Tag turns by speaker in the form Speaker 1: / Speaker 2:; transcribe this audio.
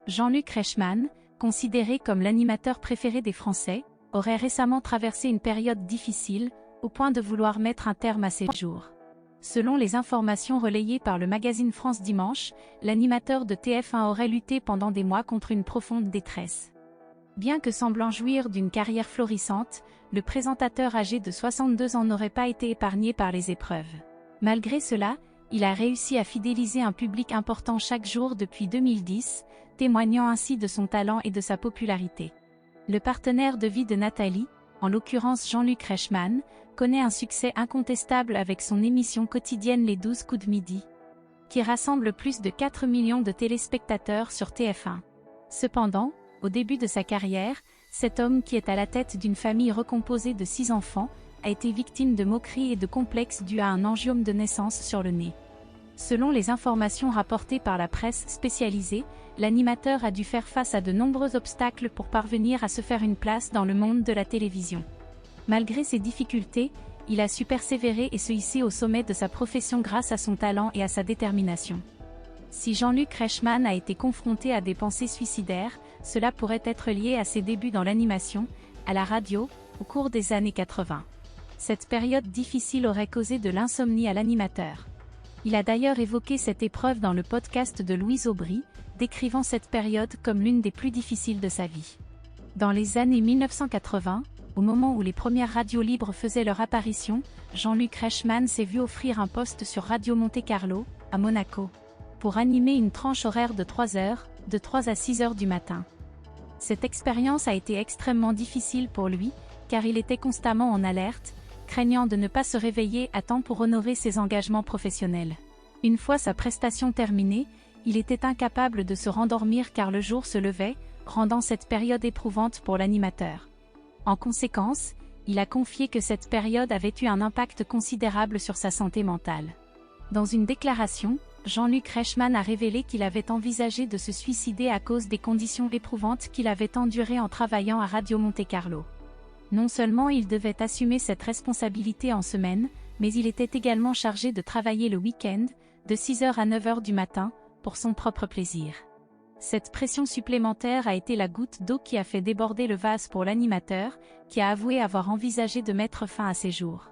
Speaker 1: Jean-Luc Reichmann, considéré comme l'animateur préféré des Français, aurait récemment traversé une période difficile, au point de vouloir mettre un terme à ses jours. Selon les informations relayées par le magazine France Dimanche, l'animateur de TF1 aurait lutté pendant des mois contre une profonde détresse. Bien que semblant jouir d'une carrière florissante, le présentateur âgé de 62 ans n'aurait pas été épargné par les épreuves. Malgré cela, il a réussi à fidéliser un public important chaque jour depuis 2010, témoignant ainsi de son talent et de sa popularité. Le partenaire de vie de Nathalie, en l'occurrence Jean-Luc Reichmann, connaît un succès incontestable avec son émission quotidienne Les 12 coups de midi, qui rassemble plus de 4 millions de téléspectateurs sur TF1. Cependant, au début de sa carrière, cet homme qui est à la tête d'une famille recomposée de 6 enfants, a été victime de moqueries et de complexes dus à un angiome de naissance sur le nez. Selon les informations rapportées par la presse spécialisée, l'animateur a dû faire face à de nombreux obstacles pour parvenir à se faire une place dans le monde de la télévision. Malgré ces difficultés, il a su persévérer et se hisser au sommet de sa profession grâce à son talent et à sa détermination. Si Jean-Luc Reichmann a été confronté à des pensées suicidaires, cela pourrait être lié à ses débuts dans l'animation, à la radio, au cours des années 80. Cette période difficile aurait causé de l'insomnie à l'animateur. Il a d'ailleurs évoqué cette épreuve dans le podcast de Louise Aubry, décrivant cette période comme l'une des plus difficiles de sa vie. Dans les années 1980, au moment où les premières radios libres faisaient leur apparition, Jean-Luc Reichmann s'est vu offrir un poste sur Radio Monte-Carlo, à Monaco, pour animer une tranche horaire de 3 heures, de 3 à 6 heures du matin. Cette expérience a été extrêmement difficile pour lui, car il était constamment en alerte, craignant de ne pas se réveiller à temps pour honorer ses engagements professionnels. Une fois sa prestation terminée, il était incapable de se rendormir car le jour se levait, rendant cette période éprouvante pour l'animateur. En conséquence, il a confié que cette période avait eu un impact considérable sur sa santé mentale. Dans une déclaration, Jean-Luc Reichmann a révélé qu'il avait envisagé de se suicider à cause des conditions éprouvantes qu'il avait endurées en travaillant à Radio Monte-Carlo. Non seulement il devait assumer cette responsabilité en semaine, mais il était également chargé de travailler le week-end, de 6h à 9h du matin, pour son propre plaisir. Cette pression supplémentaire a été la goutte d'eau qui a fait déborder le vase pour l'animateur, qui a avoué avoir envisagé de mettre fin à ses jours.